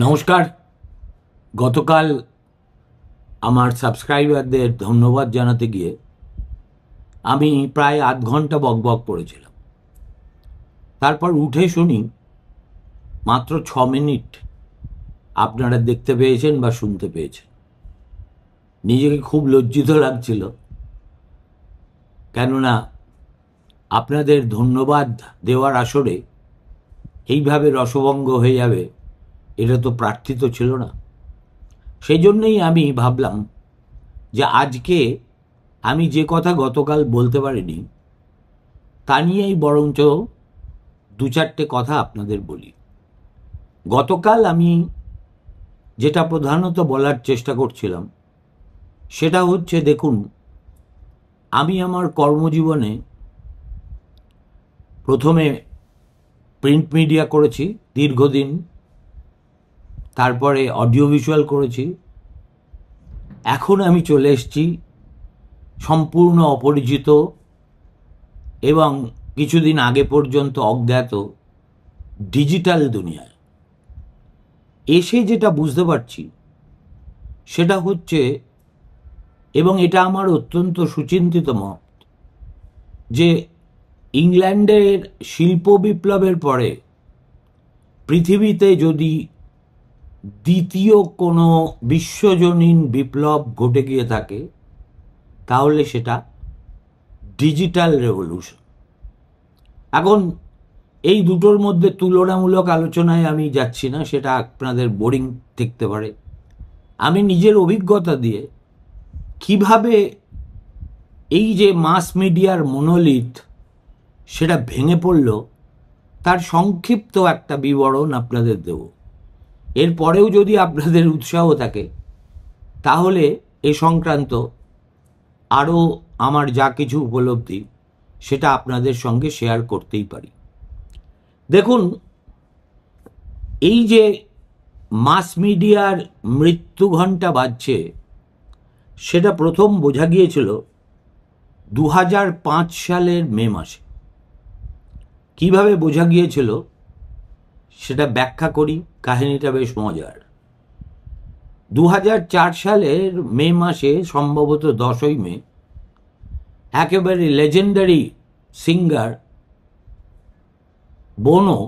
নমস্কার। গতকাল আমার সাবস্ক্রাইবারদের ধন্যবাদ জানাতে গিয়ে আমি প্রায় আধ ঘন্টা বকবক করেছিলাম। তারপর উঠে শুনি মাত্র 6 মিনিট আপনারা দেখতে পেয়েছেন বা শুনতে পেয়েছেন। নিজেকে খুব লজ্জিত লাগছিল, কেননা আপনাদের ধন্যবাদ দেওয়ার আসরে এইভাবে রসভঙ্গ হয়ে যাবে এটা তো প্রার্থিত ছিল না। সেই জন্যই আমি ভাবলাম যে আজকে আমি যে কথা গতকাল বলতে পারিনি তা নিয়েই বরঞ্চ দু চারটে কথা আপনাদের বলি। গতকাল আমি যেটা প্রধানত বলার চেষ্টা করছিলাম সেটা হচ্ছে, দেখুন, আমি আমার কর্মজীবনে প্রথমে প্রিন্ট মিডিয়া করেছি দীর্ঘদিন, তারপরে অডিও ভিজুয়াল করেছি, এখন আমি চলে এসেছি সম্পূর্ণ অপরিচিত এবং কিছুদিন আগে পর্যন্ত অজ্ঞাত ডিজিটাল দুনিয়ায়। এসে যেটা বুঝতে পারছি সেটা হচ্ছে, এবং এটা আমার অত্যন্ত সুচিন্তিত মত, যে ইংল্যান্ডের শিল্প বিপ্লবের পরে পৃথিবীতে যদি দ্বিতীয় কোনো বিশ্বজনীন বিপ্লব ঘটে গিয়ে থাকে তাহলে সেটা ডিজিটাল রেভলিউশন। এখন এই দুটোর মধ্যে তুলনামূলক আলোচনায় আমি যাচ্ছি না, সেটা আপনাদের বোরিং দেখতে পারে। আমি নিজের অভিজ্ঞতা দিয়ে কিভাবে এই যে মাস মিডিয়ার মনোলিথ সেটা ভেঙে পড়ল তার সংক্ষিপ্ত একটা বিবরণ আপনাদের দেব। এরপরেও যদি আপনাদের উৎসাহ থাকে তাহলে এ সংক্রান্ত আরও আমার যা কিছু উপলব্ধি সেটা আপনাদের সঙ্গে শেয়ার করতেই পারি। দেখুন, এই যে মাস মিডিয়ার মৃত্যু ঘণ্টা বাজছে সেটা প্রথম বোঝা গিয়েছিল 2005 সালের মে মাসে। কিভাবে বোঝা গিয়েছিল সেটা ব্যাখ্যা করি, কাহিনীটা বেশ মজার। 2004 সালের মে মাসে, সম্ভবত 10ই মে, একেবারে লেজেন্ডারি সিঙ্গার বোনো,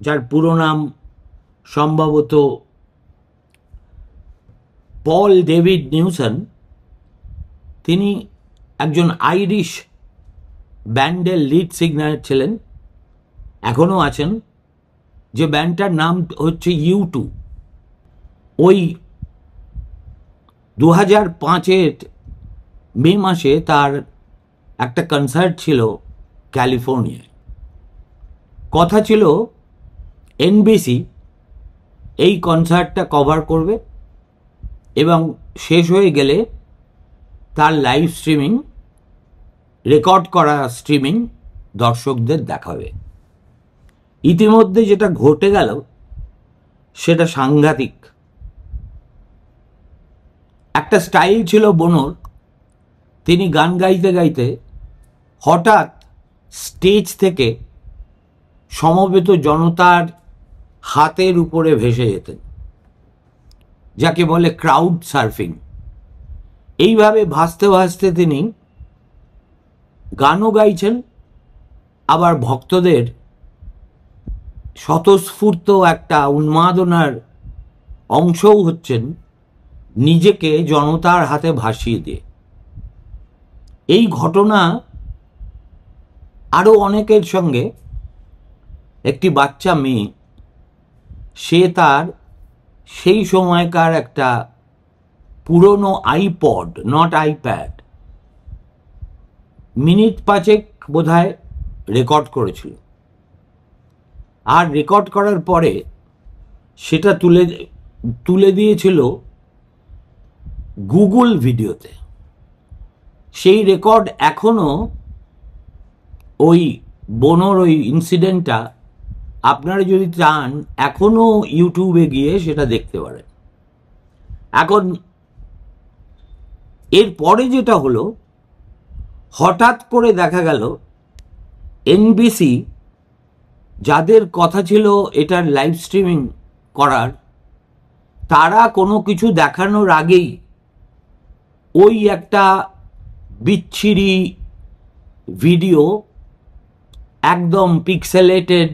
যার পুরো নাম সম্ভবত পল ডেভিড নিউসন, তিনি একজন আইরিশ ব্যান্ডের লিড সিঙ্গার ছিলেন, এখনও আছেন, যে ব্যান্ডটার নাম হচ্ছে U2। ওই 2005-এর মে মাসে তার একটা কনসার্ট ছিল ক্যালিফোর্নিয়ায়। কথা ছিল NBC এই কনসার্টটা কভার করবে এবং শেষ হয়ে গেলে তার লাইভ স্ট্রিমিং, রেকর্ড করা স্ট্রিমিং দর্শকদের দেখাবে। ইতিমধ্যে যেটা ঘটে গেল সেটা সাংঘাতিক। একটা স্টাইল ছিল বোনোর, তিনি গান গাইতে গাইতে হঠাৎ স্টেজ থেকে সমবেত জনতার হাতের উপরে ভেসে যেতেন, যাকে বলে ক্রাউড সার্ফিং। এইভাবে ভাসতে ভাসতে তিনি গানও গাইছেন, আবার ভক্তদের স্বতঃস্ফূর্ত একটা উন্মাদনার অংশও হচ্ছেন, নিজেকে জনতার হাতে ভাসিয়ে দিয়ে। এই ঘটনা আরও অনেকের সঙ্গে, একটি বাচ্চা মেয়ে, সে তার সেই সময়কার একটা পুরনো আইপড, নট আইপ্যাড, মিনিট 5 বোধহয় রেকর্ড করেছিল। আর রেকর্ড করার পরে সেটা তুলে দিয়েছিল গুগল ভিডিওতে। সেই রেকর্ড এখনো, ওই বোনোর ওই ইনসিডেন্টটা আপনারা যদি চান এখনো ইউটিউবে গিয়ে সেটা দেখতে পারেন। এখন এর পরে যেটা হলো, হঠাৎ করে দেখা গেল এনবিসি, যাদের কথা ছিল এটার লাইভ স্ট্রিমিং করার, তারা কোনো কিছু দেখানোর আগেই ওই একটা বিচ্ছিরি ভিডিও, একদম পিক্সেলেটেড,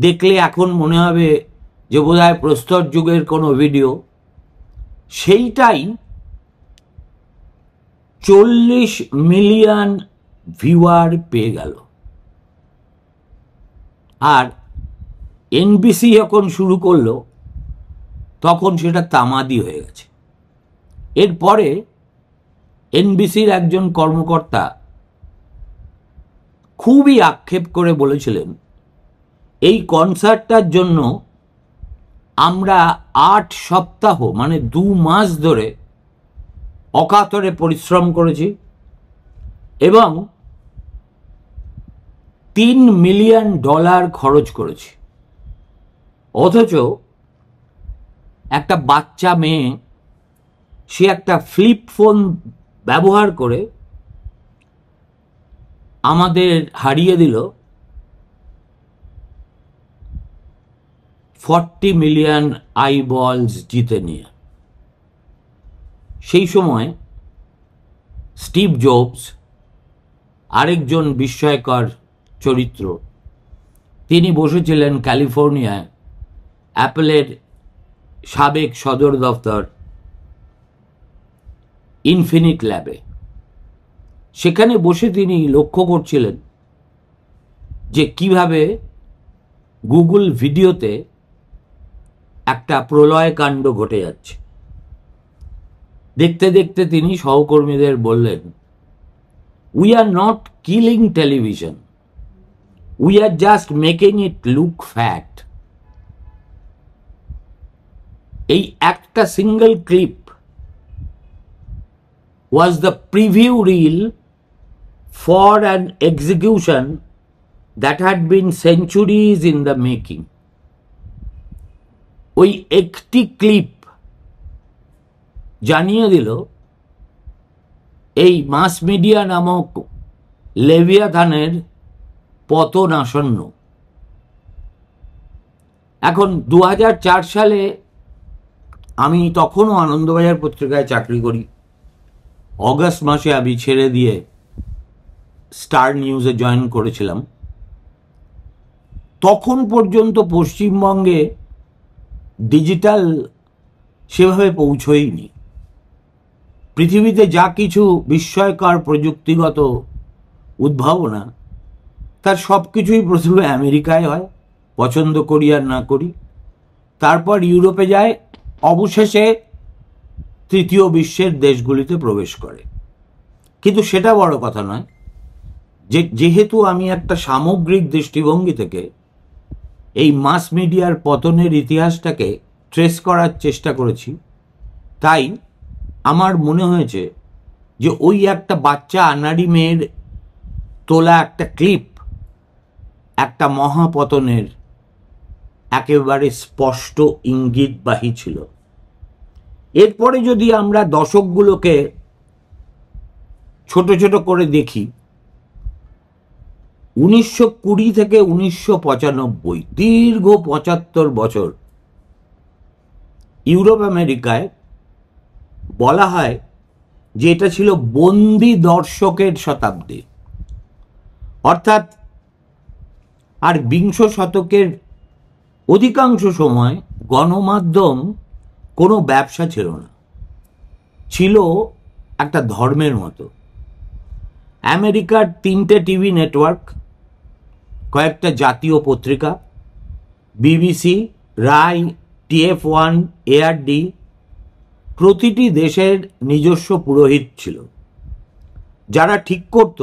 দেখলে এখন মনে হবে যে বোধহয় প্রস্তর যুগের কোনো ভিডিও, সেইটাই 40 মিলিয়ন ভিউয়ার পেয়ে গেল। আর এনবিসি যখন শুরু করলো তখন সেটা তামাদি হয়ে গেছে। এরপরে এনবিসির একজন কর্মকর্তা খুবই আক্ষেপ করে বলেছিলেন, এই কনসার্টটার জন্য আমরা 8 সপ্তাহ মানে 2 মাস ধরে অকাতরে পরিশ্রম করেছি এবং $3 মিলিয়ন খরচ করেছি। অথচ একটা বাচ্চা মেয়ে, সে একটা ফ্লিপ ফোন ব্যবহার করে আমাদের হারিয়ে দিল 40 মিলিয়ন আইবলস জিতে নিয়ে। সেই সময় স্টিভ জবস, আরেকজন বিস্ময়কর চরিত্র, তিনি বসেছিলেন ক্যালিফোর্নিয়ায় অ্যাপলের সাবেক সদর দফতর ইনফিনিট ল্যাবে। সেখানে বসে তিনি লক্ষ্য করছিলেন যে কিভাবে গুগল ভিডিওতে একটা প্রলয় কাণ্ড ঘটে যাচ্ছে। দেখতে দেখতে তিনি সহকর্মীদের বললেন, we are not killing television, we are just making it look fat. এই একটা single clip was the preview reel for an execution that had been centuries in the making. ওই একটি ক্লিপ জানিয়ে দিল এই মাস মিডিয়া নামক লেভিয়াথানের পতন আসন্ন। এখন 2004 সালে আমি তখনও আনন্দবাজার পত্রিকায় চাকরি করি। অগাস্ট মাসে আমি ছেড়ে দিয়ে স্টার নিউজে জয়েন করেছিলাম। তখন পর্যন্ত পশ্চিমবঙ্গে ডিজিটাল সেভাবে পৌঁছয়নি। পৃথিবীতে যা কিছু বিস্ময়কর প্রযুক্তিগত উদ্ভাবনা, তার সব কিছুই প্রথমে আমেরিকায় হয়, পছন্দ করি আর না করি, তারপর ইউরোপে যায়, অবশেষে তৃতীয় বিশ্বের দেশগুলিতে প্রবেশ করে। কিন্তু সেটা বড় কথা নয়। যেহেতু আমি একটা সামগ্রিক দৃষ্টিভঙ্গি থেকে এই মাস মিডিয়ার পতনের ইতিহাসটাকে ট্রেস করার চেষ্টা করেছি, তাই আমার মনে হয়েছে যে ওই একটা বাচ্চা আনাড়ি মেয়ের তোলা একটা ক্লিপ একটা মহাপতনের একেবারে স্পষ্ট ইঙ্গিতবাহী ছিল। এরপরে যদি আমরা দশকগুলোকে ছোট ছোট করে দেখি, 1920 থেকে 1995, দীর্ঘ 75 বছর ইউরোপ আমেরিকায় বলা হয় যে এটা ছিল বন্দি দর্শকের শতাব্দী। অর্থাৎ আর বিংশ শতকের অধিকাংশ সময় গণমাধ্যম কোনো ব্যবসা ছিল না, ছিল একটা ধর্মের মতো। আমেরিকার 3টে টিভি নেটওয়ার্ক, কয়েকটা জাতীয় পত্রিকা, বিবিসি, রাই, TF1, ARD, প্রতিটি দেশের নিজস্ব পুরোহিত ছিল, যারা ঠিক করত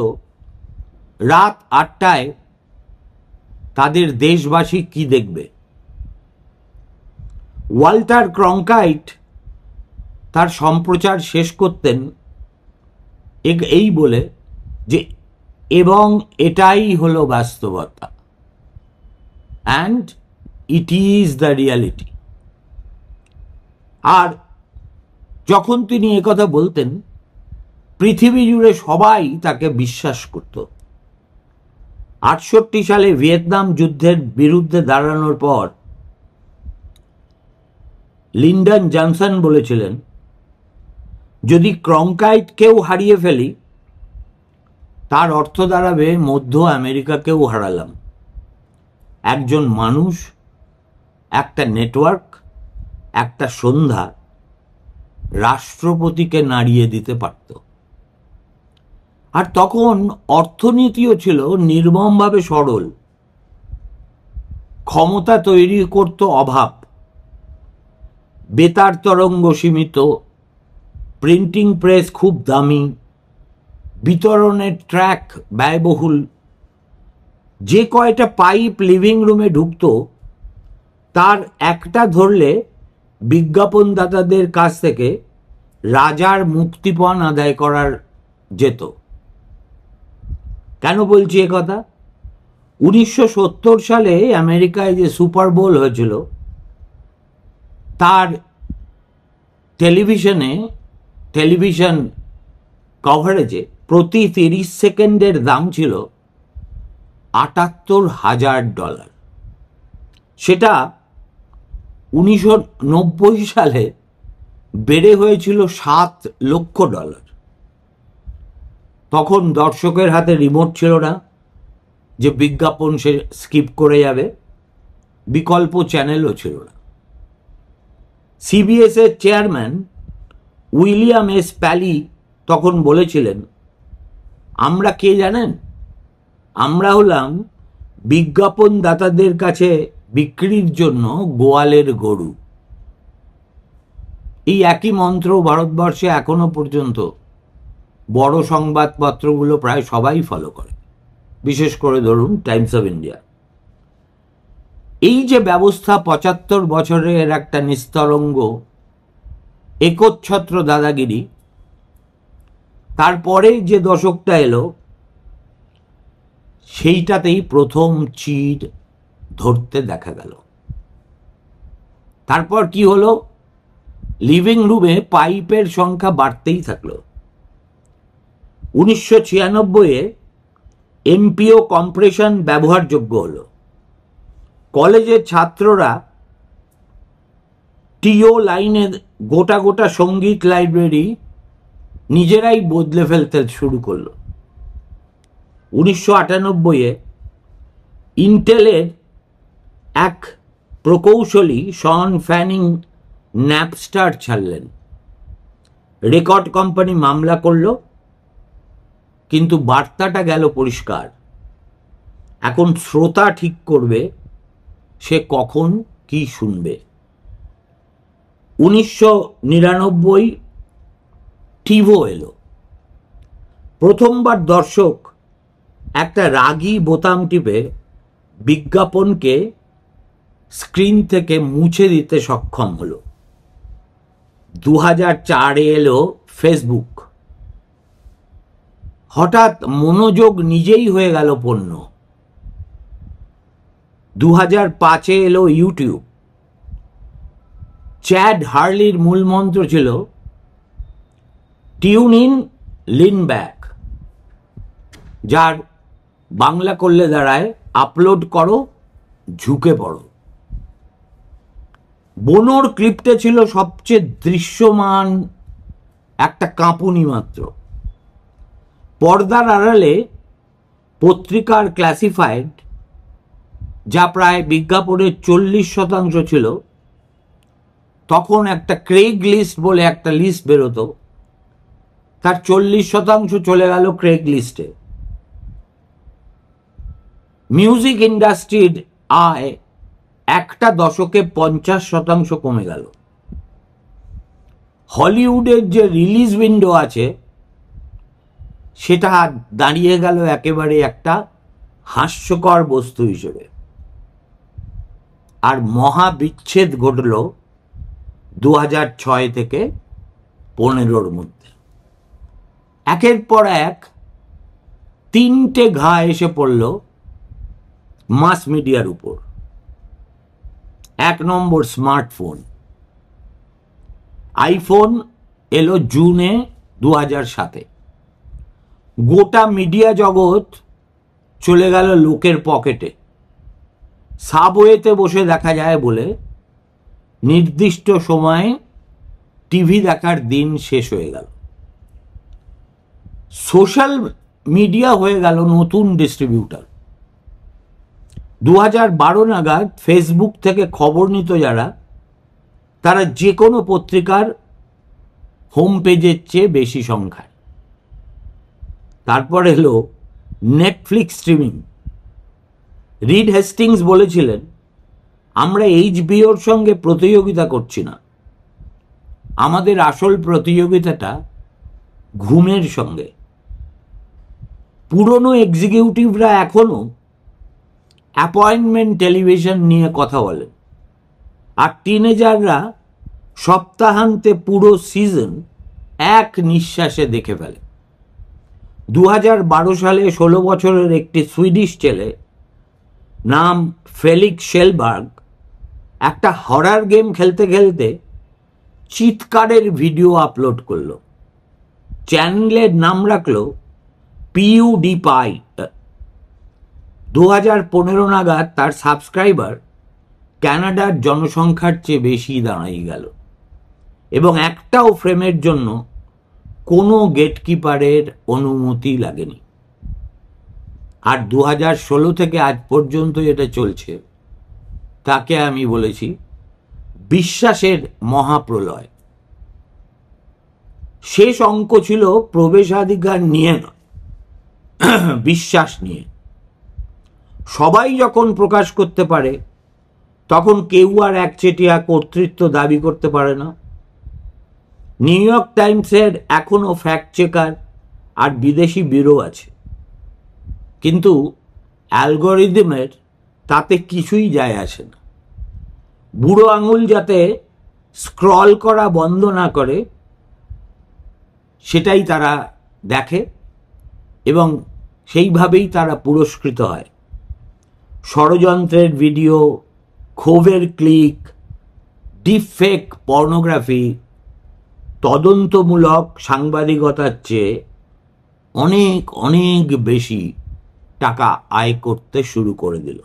রাত 8টায় তাদের দেশবাসী কি দেখবে। ওয়াল্টার ক্রঙ্কাইট তার সম্প্রচার শেষ করতেন এই বলে যে এবং এটাই হলো বাস্তবতা, and it is the reality. আর যখন তিনি একথা বলতেন পৃথিবী জুড়ে সবাই তাকে বিশ্বাস করত। 68 সালে ভিয়েতনাম যুদ্ধের বিরুদ্ধে দাঁড়ানোর পর লিন্ডন জনসন বলেছিলেন, যদি ক্রঙ্কাইটকেও হারিয়ে ফেলি তার অর্থ দাঁড়াবে মধ্য আমেরিকাকেও হারালাম। একজন মানুষ, একটা নেটওয়ার্ক, একটা সন্ধ্যা রাষ্ট্রপতিকে নাড়িয়ে দিতে পারত। আর তখন অর্থনীতিও ছিল নির্মমভাবে সরল, ক্ষমতা তৈরি করত অভাব, বেতার তরঙ্গ সীমিত, প্রিন্টিং প্রেস খুব দামি, বিতরণের ট্র্যাক ব্যয়বহুল। যে কয়টা পাইপ লিভিং রুমে ঢুকত তার একটা ধরলে বিজ্ঞাপনদাতাদের কাছ থেকে রাজার মুক্তিপণ আদায় করার যেত। কেন বলছি কথা? 1970 সালে আমেরিকায় যে সুপার বোল হয়েছিল তার টেলিভিশন কভারেজে প্রতি 30 সেকেন্ডের দাম ছিল $78,000। সেটা 1990 সালে বেড়ে হয়েছিল $7 লক্ষ। তখন দর্শকের হাতে রিমোট ছিল না যে বিজ্ঞাপন সে স্কিপ করে যাবে, বিকল্প চ্যানেলও ছিল না। সিবিএস এর চেয়ারম্যান উইলিয়াম এস প্যালি তখন বলেছিলেন, আমরা কে জানেন? আমরা হলাম বিজ্ঞাপনদাতাদের কাছে বিক্রির জন্য গোয়ালের গরু। এই একই মন্ত্র ভারতবর্ষে এখনো পর্যন্ত বড় সংবাদপত্রগুলো প্রায় সবাই ফলো করে, বিশেষ করে ধরুন টাইমস অফ ইন্ডিয়া। এই যে ব্যবস্থা 75 বছরের একটা নিস্তরঙ্গ একচ্ছত্র দাদাগিরি, তারপরে যে দশকটা এলো সেইটাতেই প্রথম চির ধরতে দেখা গেল। তারপর কি হলো? লিভিং রুমে পাইপের সংখ্যা বাড়তেই থাকলো। 1996-এ এমপিও কম্প্রেশন ব্যবহারযোগ্য হলো। কলেজের ছাত্ররা টিও লাইনে গোটা গোটা সঙ্গীত লাইব্রেরি নিজেরাই বদলে ফেলতে শুরু করলো। 1998-এ ইন্টেলের এক প্রকৌশলী শন ফ্যানিং ন্যাপস্টার ছাড়লেন। রেকর্ড কোম্পানি মামলা করল, কিন্তু বার্তাটা গেল পরিষ্কার। এখন শ্রোতা ঠিক করবে সে কখন কি শুনবে। 1999 টিভো এলো। প্রথমবার দর্শক একটা রাগী বোতাম টিপে বিজ্ঞাপনকে স্ক্রিন থেকে মুছে দিতে সক্ষম হলো। 2004-এ এলো ফেসবুক। হঠাৎ মনোযোগ নিজেই হয়ে গেল পণ্য। 2005-এ এলো ইউটিউব। চ্যাড হার্লির মূলমন্ত্র ছিল টিউন ইন, লিন ব্যাক, যার বাংলা করলে দাঁড়ায় আপলোড করো, ঝুঁকে পড়ো। বোনোর ক্লিপটা ছিল সবচেয়ে দৃশ্যমান একটা কাঁপুনি মাত্র। পর্দার আড়ালে পত্রিকার ক্লাসিফাইড, যা প্রায় বিজ্ঞাপনের 40% ছিল, তখন একটা ক্রেগ লিস্ট বলে একটা লিস্ট বেরোতো, তার 40% চলে গেল ক্রেগ লিস্টে। মিউজিক ইন্ডাস্ট্রির আয় একটা দশকে 50% কমে গেল। হলিউডের যে রিলিজ উইন্ডো আছে সেটা দাঁড়িয়ে গেল একেবারে একটা হাস্যকর বস্তু হিসেবে। আর মহাবিচ্ছেদ ঘটল 2006 থেকে 15-র মধ্যে। একের পর এক 3টে ঘা এসে পড়ল মাস মিডিয়ার উপর। 1 নম্বর, স্মার্টফোন। আইফোন এলো জুনে 2007। গোটা মিডিয়া জগৎ চলে গেল লোকের পকেটে। সাবওয়েতে বসে দেখা যায় বলে নির্দিষ্ট সময়ে টিভি দেখার দিন শেষ হয়ে গেল। সোশ্যাল মিডিয়া হয়ে গেল নতুন ডিস্ট্রিবিউটার। 2012 নাগাদ ফেসবুক থেকে খবর নিত যারা, তারা যে কোনো পত্রিকার হোম পেজের চেয়ে বেশি সংখ্যায়। তারপর এলো নেটফ্লিক্স স্ট্রিমিং। রিড হেস্টিংস বলেছিলেন, আমরা এইচবিওর সঙ্গে প্রতিযোগিতা করছি না, আমাদের আসল প্রতিযোগিতাটা ঘুমের সঙ্গে। পুরনো এক্সিকিউটিভরা এখনো অ্যাপয়েন্টমেন্ট টেলিভিশন নিয়ে কথা বলেন, আর টিনেজাররা সপ্তাহান্তে পুরো সিজন এক নিঃশ্বাসে দেখে ফেলে। 2012 সালে 16 বছরের একটি সুইডিশ ছেলে নাম ফেলিক্স শেলবার্গ একটা হরার গেম খেলতে খেলতে চিৎকারের ভিডিও আপলোড করলো। চ্যানেলের নাম রাখলো PewDiePie। 2015 নাগাদ তার সাবস্ক্রাইবার কানাডার জনসংখ্যার চেয়ে বেশি দাঁড়িয়ে গেল, এবং একটাও ফ্রেমের জন্য কোনো গেটকিপারের অনুমতি লাগেনি। আর 2016 থেকে আজ পর্যন্ত এটা চলছে, তাকে আমি বলেছি বিশ্বাসের মহাপ্রলয়। শেষ অঙ্ক ছিল প্রবেশাধিকার নিয়ে নয়, বিশ্বাস নিয়ে। সবাই যখন প্রকাশ করতে পারে তখন কেউ আর একচেটিয়া কর্তৃত্ব দাবি করতে পারে না। নিউ ইয়র্ক টাইমসের এখনো ফ্যাক্ট চেকার আর বিদেশি ব্যুরো আছে, কিন্তু অ্যালগরিদমের তাতে কিছুই যায় আসে না। বুড়ো আঙুল যাতে স্ক্রল করা বন্ধ না করে সেটাই তারা দেখে, এবং সেইভাবেই তারা পুরস্কৃত হয়। ষড়যন্ত্রের ভিডিও, ক্ষোভের ক্লিক, ডিপফেক পর্নোগ্রাফি তদন্তমূলক সাংবাদিকতার চেয়ে অনেক অনেক বেশি টাকা আয় করতে শুরু করে দিল।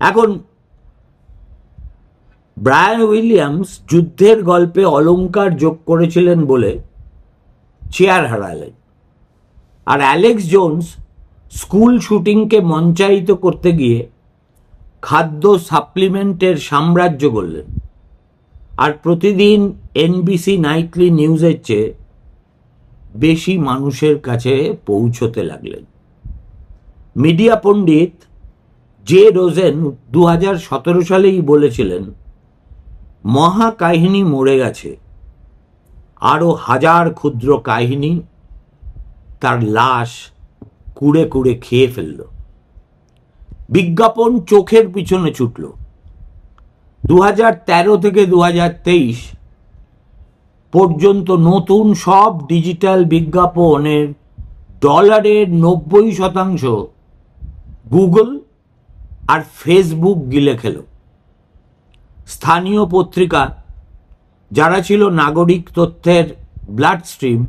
এখন ব্রায়ান উইলিয়ামস যুদ্ধের গল্পে অলংকার যোগ করেছিলেন বলে চেয়ার হারালেন, আর অ্যালেক্স জোন্স স্কুল শুটিংকে মঞ্চায়িত করতে গিয়ে খাদ্য সাপ্লিমেন্টের সাম্রাজ্য গড়লেন, আর প্রতিদিন এনবিসি নাইটলি নিউজের চেয়ে বেশি মানুষের কাছে পৌঁছতে লাগলেন। মিডিয়া পণ্ডিত জে রোজেন 2017 সালেই বলেছিলেন, মহাকাহিনী মরে গেছে, আরো হাজার ক্ষুদ্র কাহিনী তার লাশ কুড়ে কুড়ে খেয়ে ফেলল। বিজ্ঞাপন চোখের পিছনে ছুটল। 2013 থেকে 2023 পর্যন্ত নতুন সব ডিজিটাল বিজ্ঞাপনের ডলারের 90% গুগল আর ফেসবুক গিলে খেল। স্থানীয় পত্রিকা, যারা ছিল নাগরিক তথ্যের ব্লাড স্ট্রিম,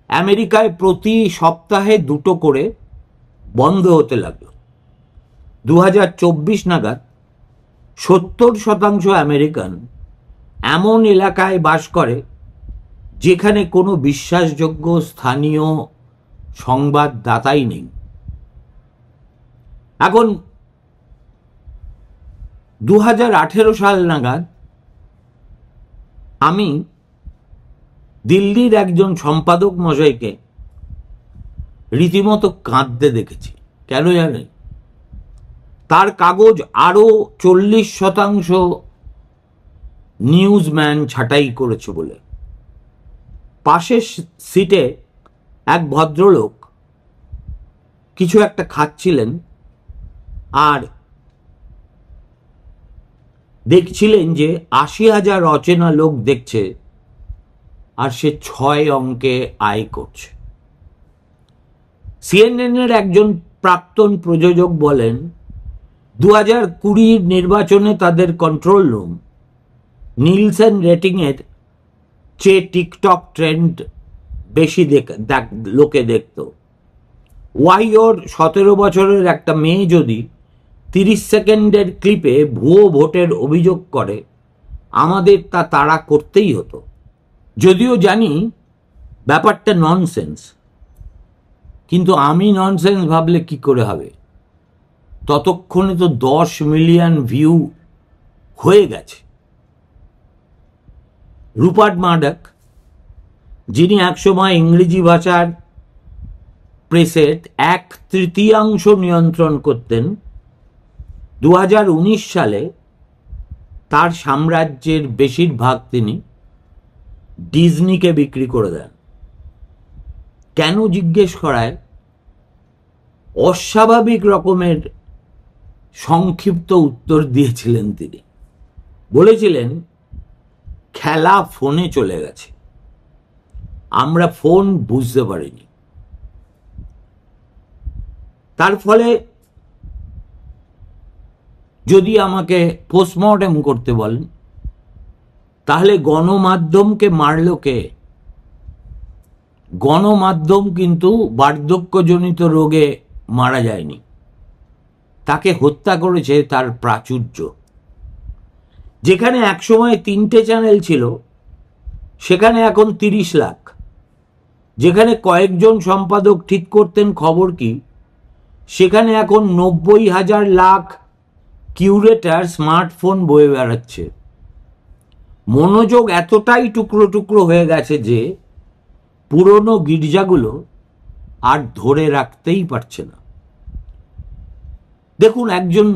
আমেরিকায় প্রতি সপ্তাহে 2টো করে বন্ধ হতে লাগলো। 2024 নাগাদ 70% আমেরিকান এমন এলাকায় বাস করে যেখানে কোনো বিশ্বাসযোগ্য স্থানীয় সংবাদদাতাই নেই। এখন 2018 সাল নাগাদ আমি দিল্লির একজন সম্পাদক মশাইকে রীতিমতো কাঁদতে দেখেছি। কেন জানেন? তার কাগজ আরো 40% নিউজম্যান ছাঁটাই করেছে বলে। পাশের সিটে এক ভদ্রলোক কিছু একটা খাচ্ছিলেন আর দেখছিলেন যে 80,000 অচেনা লোক দেখছে, আর সে 6 অঙ্কে আয় করছে। সিএনএনের একজন প্রাক্তন প্রযোজক বলেন, 2020 নির্বাচনে তাদের কন্ট্রোল রুম নিলসেন রেটিংয়ের চেয়ে টিকটক ট্রেন্ড বেশি লোকে দেখত। ওয়াইওর 17 বছরের একটা মেয়ে যদি 30 সেকেন্ডের ক্লিপে ভুয়ো ভোটের অভিযোগ করে, আমাদের তা তাড়া করতেই হতো। যদিও জানি ব্যাপারটা ননসেন্স, কিন্তু আমি ননসেন্স ভাবলে কি করে হবে? ততক্ষণে তো 10 মিলিয়ন ভিউ হয়ে গেছে। রুপার্ট মার্ডক, যিনি একসময় ইংরেজি ভাষার প্রেসের 1/3 নিয়ন্ত্রণ করতেন, 2019 সালে তার সাম্রাজ্যের বেশিরভাগ তিনি ডিজনিকে বিক্রি করে দেন। কেন জিজ্ঞেস করায় অস্বাভাবিক রকমের সংক্ষিপ্ত উত্তর দিয়েছিলেন তিনি। বলেছিলেন, খেলা ফোনে চলে গেছে, আমরা ফোন বুঝতে পারিনি। তার ফলে যদি আমাকে পোস্টমর্টেম করতে বলেন, তাহলে গণমাধ্যমকে মারল কে? গণমাধ্যম কিন্তু বার্ধক্যজনিত রোগে মারা যায়নি, তাকে হত্যা করেছে তার প্রাচুর্য। যেখানে একসময় 3টে চ্যানেল ছিল, সেখানে এখন 30 লাখ। যেখানে কয়েকজন সম্পাদক ঠিক করতেন খবর কি, সেখানে এখন 90,000 লাখ কিউরেটার স্মার্টফোন বয়ে বেড়াচ্ছে। মনোযোগ এতটাই টুকরো টুকরো হয়ে গেছে যে পুরনো গির্জাগুলো আর ধরে রাখতেই পারছে না। দেখুন, একজন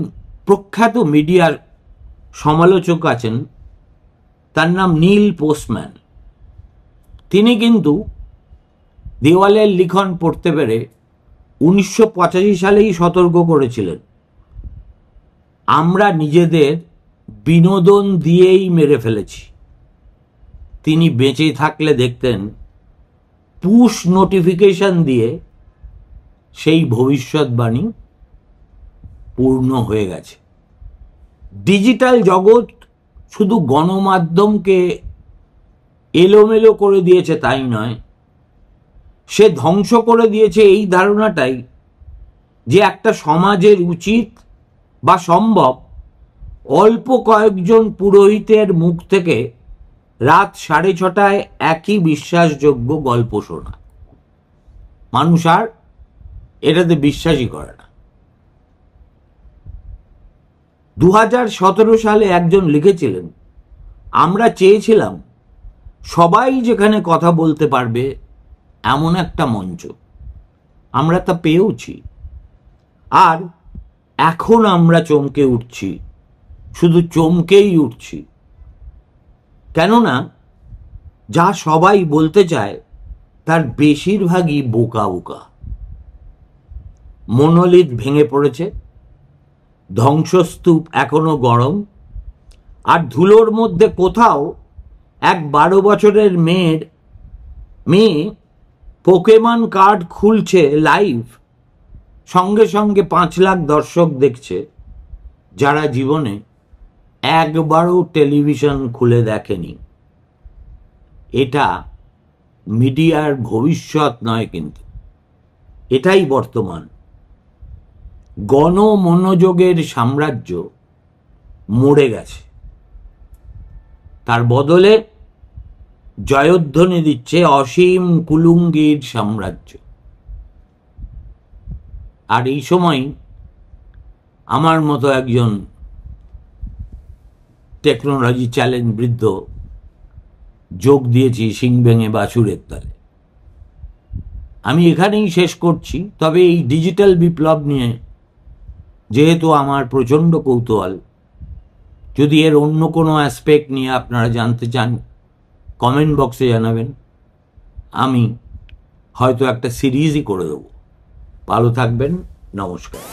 প্রখ্যাত মিডিয়ার সমালোচক আছেন, তার নাম নীল পোস্টম্যান। তিনি কিন্তু দেওয়ালের লিখন পড়তে পেরে 1985 সালেই সতর্ক করেছিলেন, আমরা নিজেদের বিনোদন দিয়েই মেরে ফেলেছি। তিনি বেঁচে থাকলে দেখতেন পুশ নোটিফিকেশন দিয়ে সেই ভবিষ্যৎবাণী পূর্ণ হয়ে গেছে। ডিজিটাল জগৎ শুধু গণমাধ্যমকে এলোমেলো করে দিয়েছে তাই নয়, সে ধ্বংস করে দিয়েছে এই ধারণাটাই যে একটা সমাজের উচিত বা সম্ভব অল্প কয়েকজন পুরোহিতের মুখ থেকে রাত 6:30টায় একই বিশ্বাসযোগ্য গল্প শোনা। মানুষ আর এটাতে বিশ্বাসই করে না। 2017 সালে একজন লিখেছিলেন, আমরা চেয়েছিলাম সবাই যেখানে কথা বলতে পারবে এমন একটা মঞ্চ, আমরা তা পেয়েওছি। আর এখন আমরা চমকে উঠছি, শুধু চমকেই উঠছি। কেননা যা সবাই বলতে চায় তার বেশিরভাগই বোকা বোকা। মনোলিথ ভেঙে পড়েছে, ধ্বংসস্তূপ এখনো গরম, আর ধুলোর মধ্যে কোথাও এক 12 বছরের মেয়ে পোকেমন কার্ড খুলছে লাইভ, সঙ্গে সঙ্গে 5 লাখ দর্শক দেখছে, যারা জীবনে একবারও টেলিভিশন খুলে দেখেনি। এটা মিডিয়ার ভবিষ্যৎ নয়, কিন্তু এটাই বর্তমান। গণমনোযোগের সাম্রাজ্য মরে গেছে, তার বদলে জয়ধ্বনি দিচ্ছে অসীম কুলুঙ্গির সাম্রাজ্য। আর এই সময় আমার মতো একজন টেকনোলজি চ্যালেঞ্জ বৃদ্ধ যোগ দিয়েছি শিং ভেঙে বাছুরের তালে। আমি এখানেই শেষ করছি। তবে এই ডিজিটাল বিপ্লব নিয়ে যেহেতু আমার প্রচণ্ড কৌতূহল, যদি এর অন্য কোনো অ্যাসপেক্ট নিয়ে আপনারা জানতে চান, কমেন্ট বক্সে জানাবেন। আমি হয়তো একটা সিরিজই করে দেব। ভালো থাকবেন, নমস্কার।